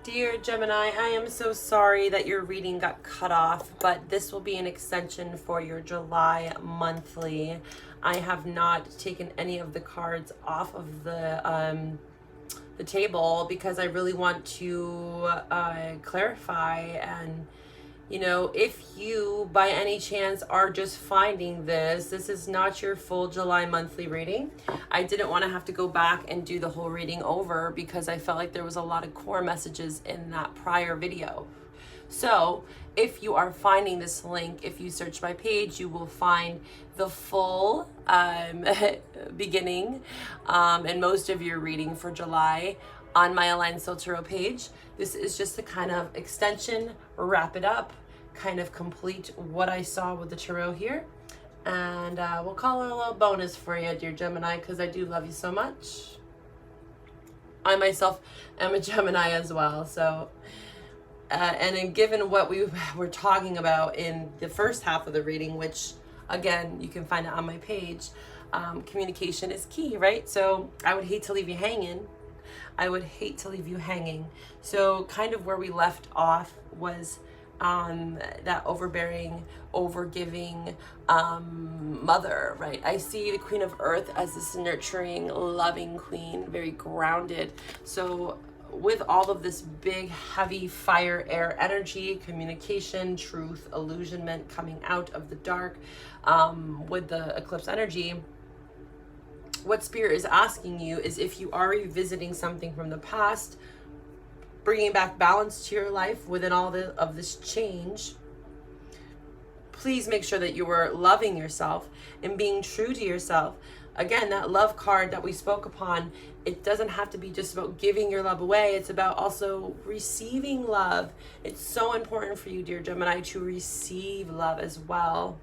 Dear Gemini, I am so sorry that your reading got cut off, but this will be an extension for your July monthly. I have not taken any of the cards off of the table because I really want to clarify. And you know, if you by any chance are just finding this is not your full July monthly reading. I didn't want to have to go back and do the whole reading over because I felt like there was a lot of core messages in that prior video. So if you are finding this link, if you search my page, you will find the full beginning and most of your reading for July on my Aligned Soul Tarot page. This is just a kind of extension, wrap it up, kind of complete what I saw with the tarot here. And we'll call it a little bonus for you, dear Gemini, because I do love you so much. I myself am a Gemini as well. So, and then given what we were talking about in the first half of the reading, which again, you can find it on my page, communication is key, right? So I would hate to leave you hanging. So kind of where we left off was that overbearing, overgiving mother, right? I see the Queen of Earth as this nurturing, loving queen, very grounded. So with all of this big, heavy fire, air energy, communication, truth, illusionment coming out of the dark, with the eclipse energy, what Spirit is asking you is if you are revisiting something from the past, bringing back balance to your life within all of this change, please make sure that you are loving yourself and being true to yourself. Again, that love card that we spoke upon, it doesn't have to be just about giving your love away. It's about also receiving love. It's so important for you, dear Gemini, to receive love as well.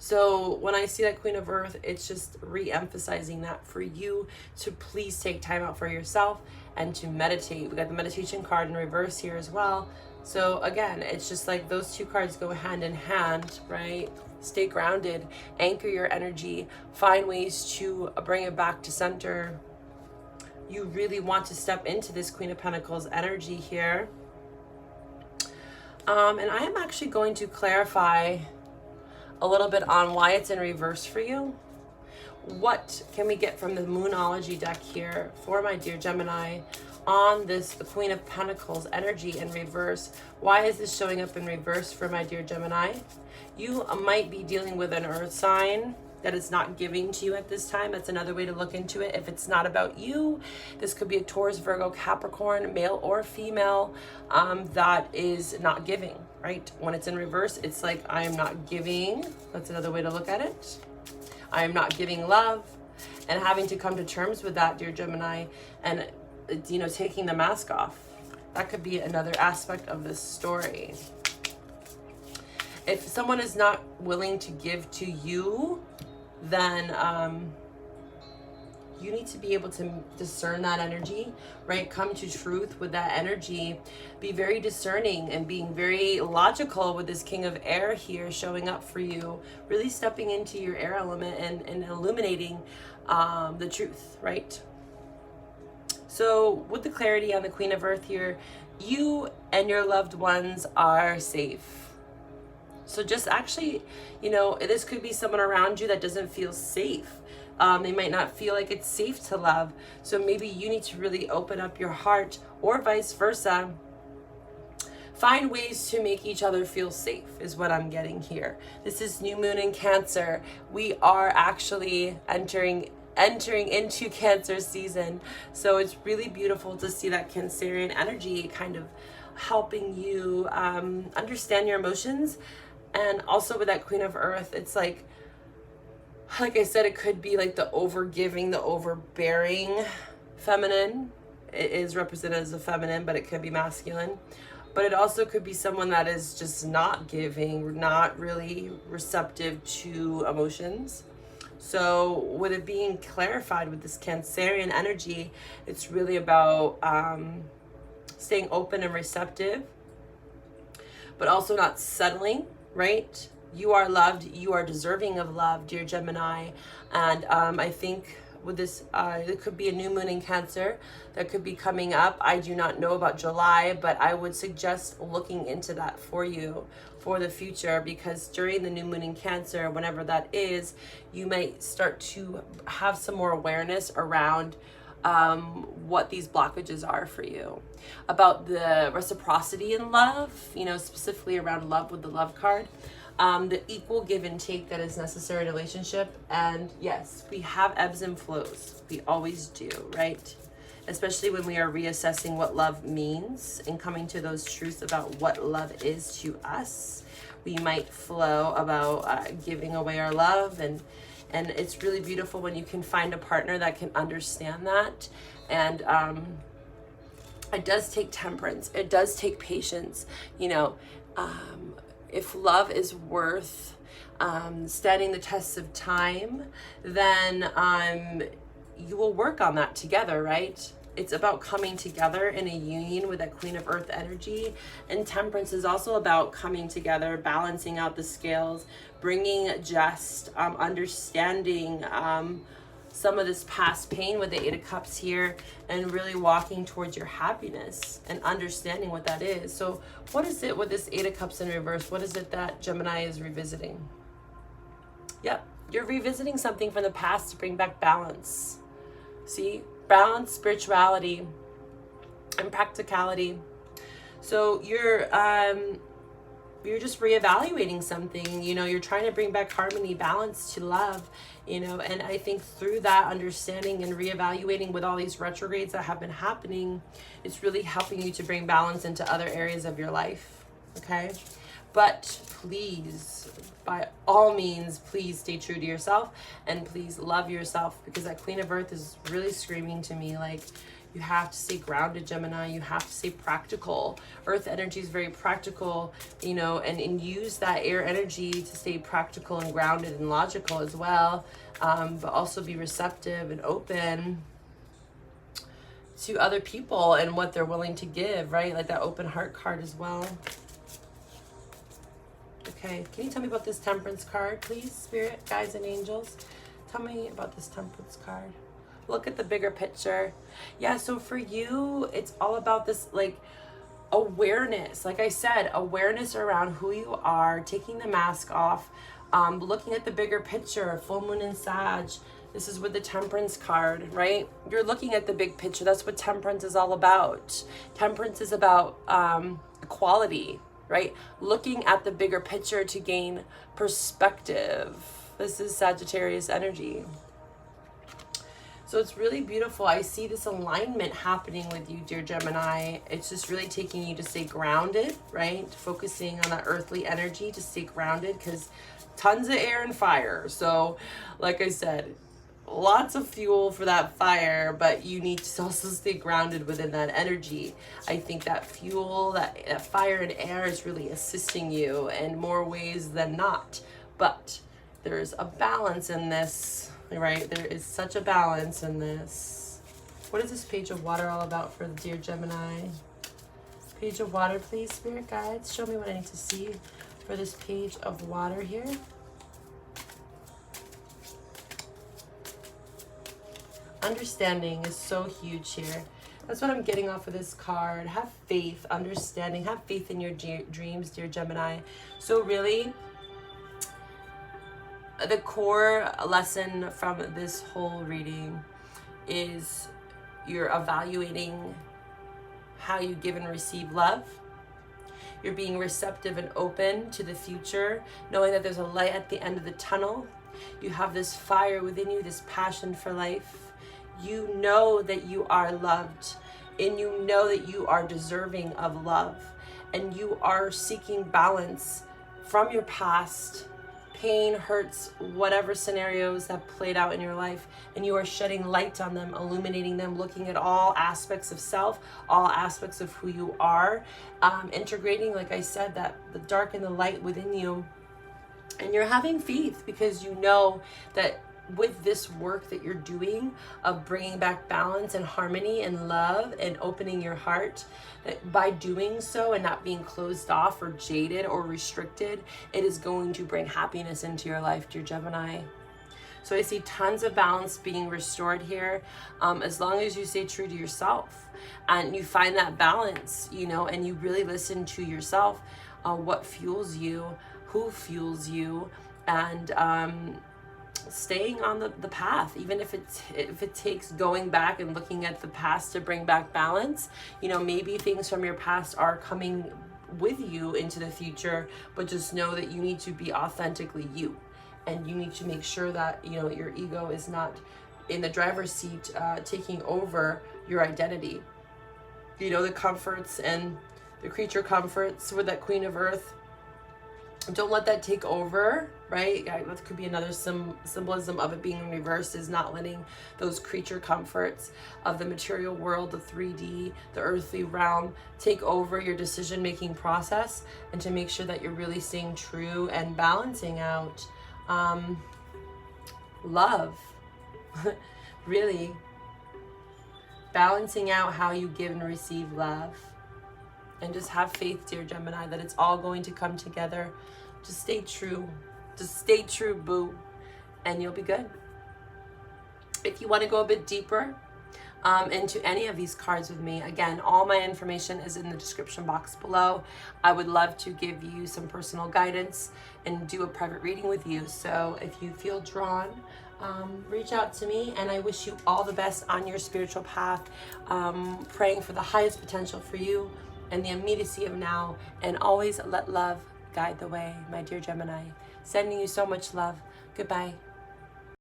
So when I see that Queen of Earth, it's just re-emphasizing that for you to please take time out for yourself and to meditate. We got the meditation card in reverse here as well. So again, it's just like those two cards go hand in hand, right? Stay grounded, anchor your energy, find ways to bring it back to center. You really want to step into this Queen of Pentacles energy here. And I am actually going to clarify a little bit on why it's in reverse for you. What can we get from the Moonology deck here for my dear Gemini on this Queen of Pentacles energy in reverse? Why is this showing up in reverse for my dear Gemini? You might be dealing with an earth sign that is not giving to you at this time. That's another way to look into it. If it's not about you, this could be a Taurus, Virgo, Capricorn, male or female, that is not giving, right? When it's in reverse, it's like, I am not giving. That's another way to look at it. I am not giving love, and having to come to terms with that, dear Gemini, and, you know, taking the mask off. That could be another aspect of this story. If someone is not willing to give to you, then you need to be able to discern that energy, right? Come to truth with that energy. Be very discerning and being very logical with this King of Air here showing up for you. Really stepping into your air element and illuminating the truth, right? So with the clarity on the Queen of Earth here, you and your loved ones are safe. So just actually, you know, this could be someone around you that doesn't feel safe. They might not feel like it's safe to love. So maybe you need to really open up your heart, or vice versa. Find ways to make each other feel safe is what I'm getting here. This is new moon in Cancer. We are actually entering into Cancer season. So it's really beautiful to see that Cancerian energy kind of helping you understand your emotions. And also with that Queen of Earth, it's like I said, it could be like the overgiving, the overbearing feminine. It is represented as a feminine, but it could be masculine. But it also could be someone that is just not giving, not really receptive to emotions. So with it being clarified with this Cancerian energy, it's really about staying open and receptive, but also not settling, right? You are loved, you are deserving of love, dear Gemini. And I think with this, it could be a new moon in Cancer that could be coming up. I do not know about July, but I would suggest looking into that for you for the future, because during the new moon in Cancer, whenever that is, you might start to have some more awareness around what these blockages are for you, about the reciprocity in love, you know, specifically around love with the Love card, the equal give and take that is necessary in a relationship. And yes, we have ebbs and flows, we always do, right? Especially when we are reassessing what love means and coming to those truths about what love is to us. We might flow about giving away our love, and it's really beautiful when you can find a partner that can understand that. And it does take temperance, it does take patience, you know. If love is worth standing the tests of time, then you will work on that together, right? It's about coming together in a union with that Queen of Earth energy. And temperance is also about coming together, balancing out the scales, bringing just understanding some of this past pain with the Eight of Cups here, and really walking towards your happiness and understanding what that is. So what is it with this Eight of Cups in reverse? What is it that Gemini is revisiting? Yep, you're revisiting something from the past to bring back balance. See? Balance, spirituality, and practicality. So you're just reevaluating something, you know, you're trying to bring back harmony, balance to love, you know. And I think through that understanding and reevaluating with all these retrogrades that have been happening, it's really helping you to bring balance into other areas of your life, okay? But please, by all means, please stay true to yourself, and please love yourself, because that Queen of Earth is really screaming to me like, you have to stay grounded, Gemini. You have to stay practical. Earth energy is very practical, you know, and use that air energy to stay practical and grounded and logical as well, but also be receptive and open to other people and what they're willing to give, right? Like that open heart card as well. Okay, can you tell me about this Temperance card, please, Spirit, guides, and angels? Tell me about this Temperance card. Look at the bigger picture. Yeah, so for you, it's all about this, like, awareness. Like I said, awareness around who you are, taking the mask off, looking at the bigger picture, full moon in Sag. This is with the Temperance card, right? You're looking at the big picture. That's what Temperance is all about. Temperance is about equality, right? Looking at the bigger picture to gain perspective. This is Sagittarius energy. So it's really beautiful. I see this alignment happening with you, dear Gemini. It's just really taking you to stay grounded, right? Focusing on that earthly energy to stay grounded, because tons of air and fire. So like I said, lots of fuel for that fire, but you need to also stay grounded within that energy. I think that fuel, that fire and air is really assisting you in more ways than not. But there's a balance in this, right? There is such a balance in this. What is this Page of Water all about for the dear Gemini? Page of Water, please, Spirit guides. Show me what I need to see for this Page of Water here. Understanding is so huge here. That's what I'm getting off of this card. Have faith, understanding, have faith in your dreams, dear Gemini. So really, the core lesson from this whole reading is you're evaluating how you give and receive love. You're being receptive and open to the future, knowing that there's a light at the end of the tunnel. You have this fire within you, this passion for life. You know that you are loved, and you know that you are deserving of love, and you are seeking balance from your past, pain, hurts, whatever scenarios have played out in your life, and you are shedding light on them, illuminating them, looking at all aspects of self, all aspects of who you are, integrating, like I said, that the dark and the light within you. And you're having faith because you know that with this work that you're doing of bringing back balance and harmony and love and opening your heart, that by doing so and not being closed off or jaded or restricted, it is going to bring happiness into your life, dear Gemini. So I see tons of balance being restored here, as long as you stay true to yourself and you find that balance, you know, and you really listen to yourself, what fuels you, who fuels you, and staying on the path, even if it takes going back and looking at the past to bring back balance. You know, maybe things from your past are coming with you into the future, but just know that you need to be authentically you, and you need to make sure that, you know, your ego is not in the driver's seat, taking over your identity. You know, the comforts and the creature comforts with that Queen of Earth, don't let that take over, right? That could be another symbolism of it being reversed, is not letting those creature comforts of the material world, the 3D, the earthly realm, take over your decision-making process, and to make sure that you're really staying true and balancing out love. Really balancing out how you give and receive love. And just have faith, dear Gemini, that it's all going to come together. Just stay true. Just stay true, boo. And you'll be good. If you want to go a bit deeper into any of these cards with me, again, all my information is in the description box below. I would love to give you some personal guidance and do a private reading with you. So if you feel drawn, reach out to me, and I wish you all the best on your spiritual path, praying for the highest potential for you and the immediacy of now, and always let love guide the way, my dear Gemini. Sending you so much love. Goodbye.